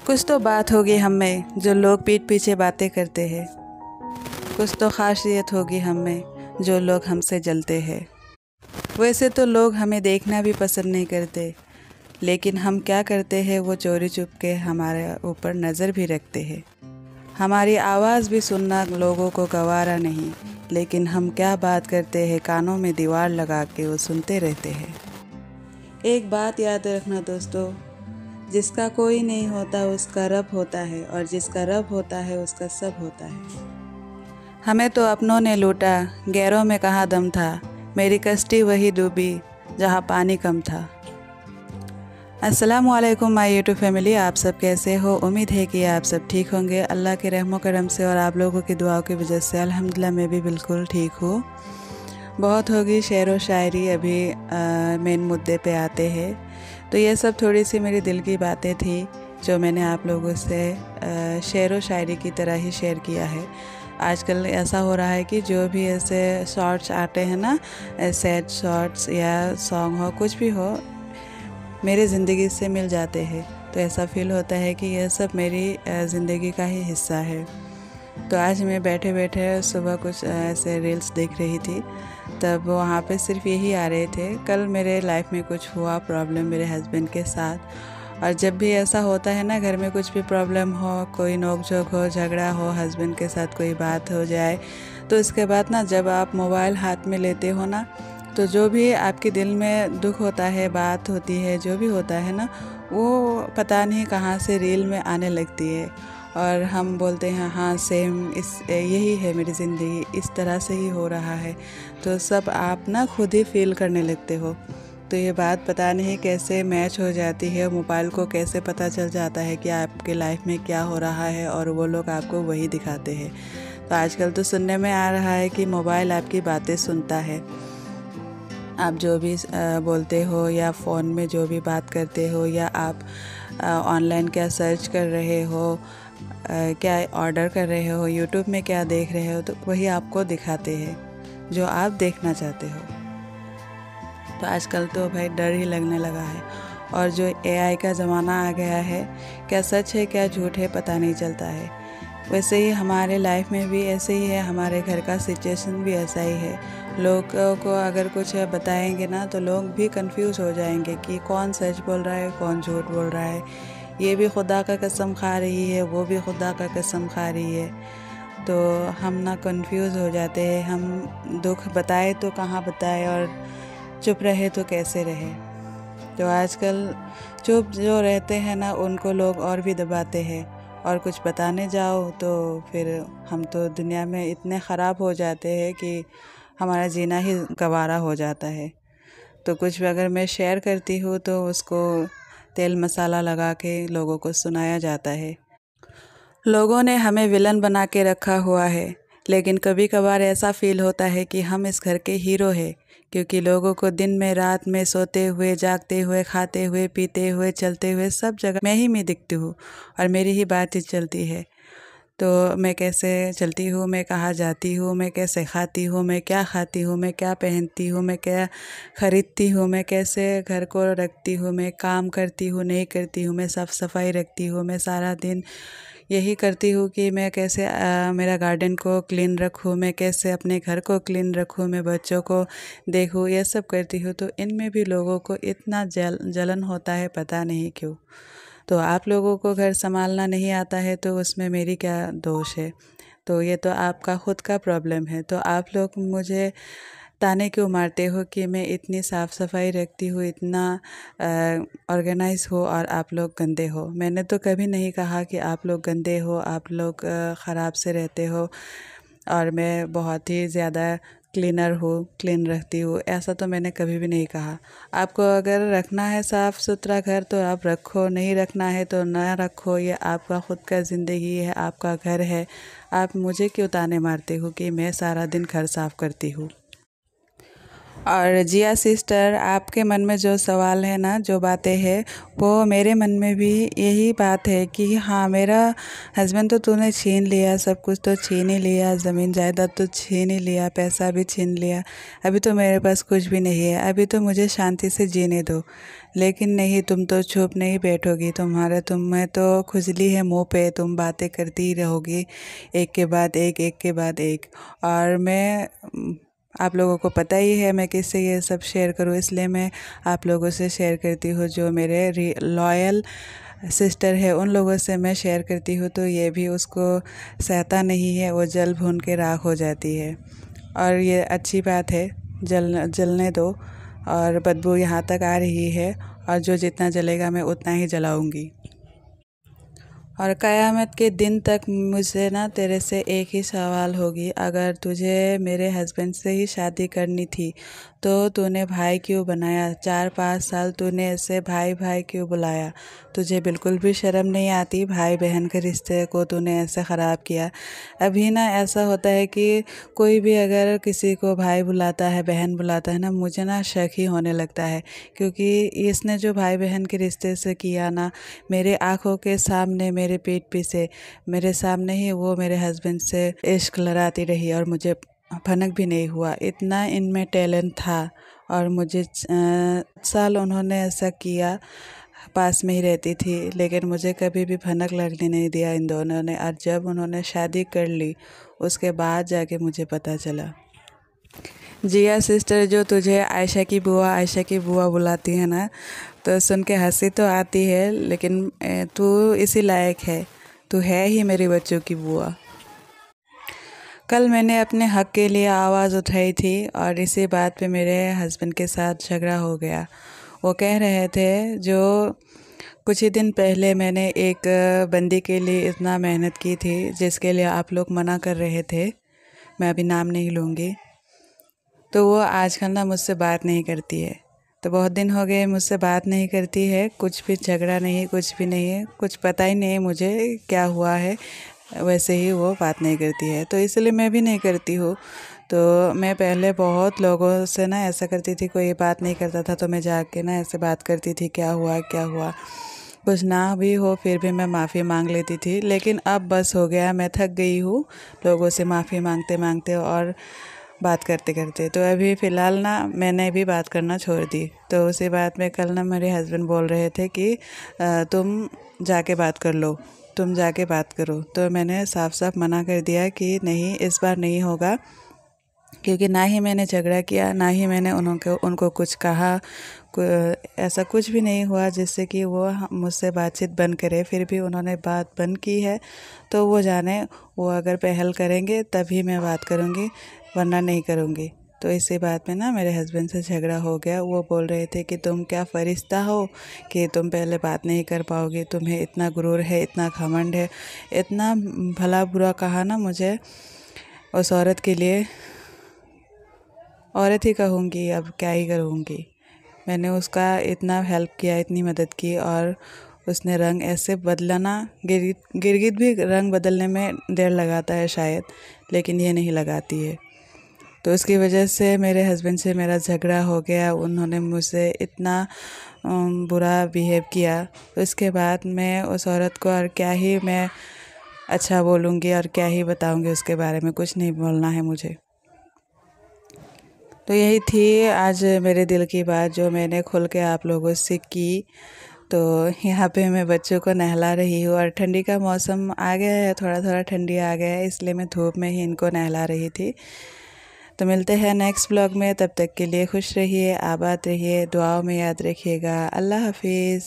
कुछ तो बात होगी हम में जो लोग पीठ पीछे बातें करते हैं। कुछ तो खासियत होगी हम में जो लोग हमसे जलते हैं। वैसे तो लोग हमें देखना भी पसंद नहीं करते, लेकिन हम क्या करते हैं वो चोरी चुप के हमारे ऊपर नज़र भी रखते हैं। हमारी आवाज़ भी सुनना लोगों को गवारा नहीं, लेकिन हम क्या बात करते हैं कानों में दीवार लगा के वो सुनते रहते हैं। एक बात याद रखना दोस्तों, जिसका कोई नहीं होता उसका रब होता है, और जिसका रब होता है उसका सब होता है। हमें तो अपनों ने लूटा, गैरों में कहाँ दम था। मेरी कश्ती वही डूबी जहाँ पानी कम था। अस्सलामुअलैकुम माय यूट्यूब फैमिली, आप सब कैसे हो? उम्मीद है कि आप सब ठीक होंगे अल्लाह के रहमो करम से, और आप लोगों की दुआओं की वजह से अल्हम्दुलिल्लाह मैं भी बिल्कुल ठीक हूँ। बहुत होगी शेर व शायरी, अभी मेन मुद्दे पे आते हैं। तो ये सब थोड़ी सी मेरी दिल की बातें थी जो मैंने आप लोगों से शेर व शायरी की तरह ही शेयर किया है। आजकल ऐसा हो रहा है कि जो भी ऐसे शॉर्ट्स आते हैं ना, सैड शॉर्ट्स या सॉन्ग हो, कुछ भी हो, मेरी ज़िंदगी से मिल जाते हैं। तो ऐसा फील होता है कि यह सब मेरी ज़िंदगी का ही हिस्सा है। तो आज मैं बैठे बैठे सुबह कुछ ऐसे रील्स देख रही थी, तब वहाँ पे सिर्फ यही आ रहे थे, कल मेरे लाइफ में कुछ हुआ प्रॉब्लम मेरे हस्बैंड के साथ। और जब भी ऐसा होता है ना, घर में कुछ भी प्रॉब्लम हो, कोई नोक झोंक हो, झगड़ा हो, हस्बैंड के साथ कोई बात हो जाए, तो इसके बाद ना जब आप मोबाइल हाथ में लेते हो ना, तो जो भी आपके दिल में दुख होता है, बात होती है, जो भी होता है ना, वो पता नहीं कहाँ से रील में आने लगती है। और हम बोलते हैं हाँ सेम, यही है मेरी ज़िंदगी, इस तरह से ही हो रहा है। तो सब आप ना खुद ही फील करने लगते हो। तो ये बात पता नहीं कैसे मैच हो जाती है, मोबाइल को कैसे पता चल जाता है कि आपके लाइफ में क्या हो रहा है, और वो लोग आपको वही दिखाते हैं। तो आजकल तो सुनने में आ रहा है कि मोबाइल आपकी बातें सुनता है। आप जो भी बोलते हो, या फ़ोन में जो भी बात करते हो, या आप ऑनलाइन क्या सर्च कर रहे हो, क्या ऑर्डर कर रहे हो, यूट्यूब में क्या देख रहे हो, तो वही आपको दिखाते हैं जो आप देखना चाहते हो। तो आजकल तो भाई डर ही लगने लगा है। और जो एआई का ज़माना आ गया है, क्या सच है क्या झूठ है पता नहीं चलता है। वैसे ही हमारे लाइफ में भी ऐसे ही है, हमारे घर का सिचुएशन भी ऐसा ही है। लोगों को अगर कुछ बताएंगे ना, तो लोग भी कंफ्यूज हो जाएंगे कि कौन सच बोल रहा है, कौन झूठ बोल रहा है। ये भी खुदा का कसम खा रही है, वो भी खुदा का कसम खा रही है। तो हम ना कंफ्यूज हो जाते हैं। हम दुख बताए तो कहाँ बताए, और चुप रहे तो कैसे रहे। तो आजकल चुप जो रहते हैं ना, उनको लोग और भी दबाते हैं, और कुछ बताने जाओ तो फिर हम तो दुनिया में इतने ख़राब हो जाते हैं कि हमारा जीना ही गवारा हो जाता है। तो कुछ भी अगर मैं शेयर करती हूँ तो उसको तेल मसाला लगा के लोगों को सुनाया जाता है। लोगों ने हमें विलन बना के रखा हुआ है, लेकिन कभी कभार ऐसा फील होता है कि हम इस घर के हीरो हैं, क्योंकि लोगों को दिन में रात में सोते हुए, जागते हुए, खाते हुए, पीते हुए, चलते हुए सब जगह मैं दिखती हूँ, और मेरी ही बात ही चलती है। तो मैं कैसे चलती हूँ, मैं कहाँ जाती हूँ, मैं कैसे खाती हूँ, मैं क्या खाती हूँ, मैं क्या पहनती हूँ, मैं क्या ख़रीदती हूँ, मैं कैसे घर को रखती हूँ, मैं काम करती हूँ नहीं करती हूँ, मैं साफ़ सफाई रखती हूँ, मैं सारा दिन यही करती हूँ कि मैं कैसे मेरा गार्डन को क्लीन रखूँ, मैं कैसे अपने घर को क्लीन रखूँ, मैं बच्चों को देखूँ, ये सब करती हूँ। तो इनमें भी लोगों को इतना जलन होता है, पता नहीं क्यों। तो आप लोगों को घर संभालना नहीं आता है तो उसमें मेरी क्या दोष है? तो ये तो आपका ख़ुद का प्रॉब्लम है। तो आप लोग मुझे ताने क्यों मारते हो कि मैं इतनी साफ़ सफाई रखती हूँ, इतना ऑर्गेनाइज हो, और आप लोग गंदे हो। मैंने तो कभी नहीं कहा कि आप लोग गंदे हो, आप लोग ख़राब से रहते हो, और मैं बहुत ही ज़्यादा क्लीनर हूँ, क्लीन रखती हूँ, ऐसा तो मैंने कभी भी नहीं कहा। आपको अगर रखना है साफ़ सुथरा घर तो आप रखो, नहीं रखना है तो ना रखो। ये आपका ख़ुद का ज़िंदगी है, आपका घर है। आप मुझे क्यों ताने मारते हो कि मैं सारा दिन घर साफ़ करती हूँ? और जिया सिस्टर, आपके मन में जो सवाल है ना, जो बातें हैं, वो मेरे मन में भी यही बात है कि हाँ, मेरा हस्बैंड तो तूने छीन लिया, सब कुछ तो छीन ही लिया, ज़मीन जायदाद तो छीन ही लिया, पैसा भी छीन लिया, अभी तो मेरे पास कुछ भी नहीं है, अभी तो मुझे शांति से जीने दो। लेकिन नहीं, तुम तो चुप नहीं बैठोगी, तुम्हें तो खुजली है मुँह पे, तुम बातें करती ही रहोगी, एक के बाद एक, एक के बाद एक। और मैं आप लोगों को पता ही है मैं किससे ये सब शेयर करूँ, इसलिए मैं आप लोगों से शेयर करती हूँ, जो मेरे लॉयल सिस्टर है उन लोगों से मैं शेयर करती हूँ। तो ये भी उसको सहता नहीं है, वो जल भून के राख हो जाती है। और ये अच्छी बात है, जलने दो। और बदबू यहाँ तक आ रही है, और जो जितना जलेगा मैं उतना ही जलाऊँगी। और क़यामत के दिन तक मुझसे ना तेरे से एक ही सवाल होगी, अगर तुझे मेरे हस्बैंड से ही शादी करनी थी तो तूने भाई क्यों बनाया? 4-5 साल तूने ऐसे भाई भाई क्यों बुलाया? तुझे बिल्कुल भी शर्म नहीं आती? भाई बहन के रिश्ते को तूने ऐसे ख़राब किया। अभी ना ऐसा होता है कि कोई भी अगर किसी को भाई बुलाता है, बहन बुलाता है ना, मुझे ना शक ही होने लगता है, क्योंकि इसने जो भाई बहन के रिश्ते से किया ना, मेरे आँखों के सामने, मेरे पीठ पीछे, मेरे सामने ही वो मेरे हस्बैंड से इश्क लड़ाती रही, और मुझे भनक भी नहीं हुआ। इतना इनमें टैलेंट था, और मुझे साल उन्होंने ऐसा किया, पास में ही रहती थी, लेकिन मुझे कभी भी भनक लगने नहीं दिया इन दोनों ने। और जब उन्होंने शादी कर ली, उसके बाद जाके मुझे पता चला। जिया सिस्टर, जो तुझे आयशा की बुआ बुलाती है ना, तो सुन के हंसी तो आती है, लेकिन तू इसी लायक है, तू है ही मेरी बच्चों की बुआ। कल मैंने अपने हक़ के लिए आवाज़ उठाई थी, और इसी बात पे मेरे हस्बैंड के साथ झगड़ा हो गया। वो कह रहे थे, जो कुछ ही दिन पहले मैंने एक बंदी के लिए इतना मेहनत की थी, जिसके लिए आप लोग मना कर रहे थे, मैं अभी नाम नहीं लूँगी, तो वो आजकल ना मुझसे बात नहीं करती है। तो बहुत दिन हो गए मुझसे बात नहीं करती है, कुछ भी झगड़ा नहीं, कुछ भी नहीं है, कुछ पता ही नहीं मुझे क्या हुआ है, वैसे ही वो बात नहीं करती है, तो इसलिए मैं भी नहीं करती हूँ। तो मैं पहले बहुत लोगों से ना ऐसा करती थी, कोई बात नहीं करता था तो मैं जाके ना ऐसे बात करती थी, क्या हुआ क्या हुआ, कुछ ना भी हो फिर भी मैं माफ़ी मांग लेती थी। लेकिन अब बस हो गया, मैं थक गई हूँ लोगों से माफ़ी मांगते मांगते और बात करते करते। तो अभी फ़िलहाल ना मैंने भी बात करना छोड़ दी। तो उसी बात में कल ना मेरे हस्बैंड बोल रहे थे कि तुम जाके बात कर लो, तुम जाके बात करो। तो मैंने साफ साफ मना कर दिया कि नहीं, इस बार नहीं होगा, क्योंकि ना ही मैंने झगड़ा किया, ना ही मैंने उनको कुछ कहा, ऐसा कुछ भी नहीं हुआ जिससे कि वो मुझसे बातचीत बंद करे। फिर भी उन्होंने बात बंद की है, तो वो जाने, वो अगर पहल करेंगे तभी मैं बात करूँगी, वरना नहीं करूँगी। तो इसी बात में ना मेरे हस्बैंड से झगड़ा हो गया। वो बोल रहे थे कि तुम क्या फरिश्ता हो कि तुम पहले बात नहीं कर पाओगी, तुम्हें इतना गुरूर है, इतना घमंड है, इतना भला बुरा कहा ना मुझे। उस औरत के लिए औरत ही कहूँगी, अब क्या ही करूँगी। मैंने उसका इतना हेल्प किया, इतनी मदद की, और उसने रंग ऐसे बदला ना, गिरगिट भी रंग बदलने में देर लगाता है शायद, लेकिन ये नहीं लगाती है। तो उसकी वजह से मेरे हस्बैंड से मेरा झगड़ा हो गया। उन्होंने मुझसे इतना बुरा बिहेव किया। तो इसके बाद मैं उस औरत को और क्या ही मैं अच्छा बोलूँगी और क्या ही बताऊँगी उसके बारे में, कुछ नहीं बोलना है मुझे। तो यही थी आज मेरे दिल की बात, जो मैंने खुल के आप लोगों से की। तो यहाँ पे मैं बच्चों को नहला रही हूँ, और ठंडी का मौसम आ गया है, थोड़ा थोड़ा ठंडी आ गया है, इसलिए मैं धूप में ही इनको नहला रही थी। तो मिलते हैं नेक्स्ट ब्लॉग में, तब तक के लिए खुश रहिए, आबाद रहिए, दुआओं में याद रखिएगा। अल्लाह हाफिज़।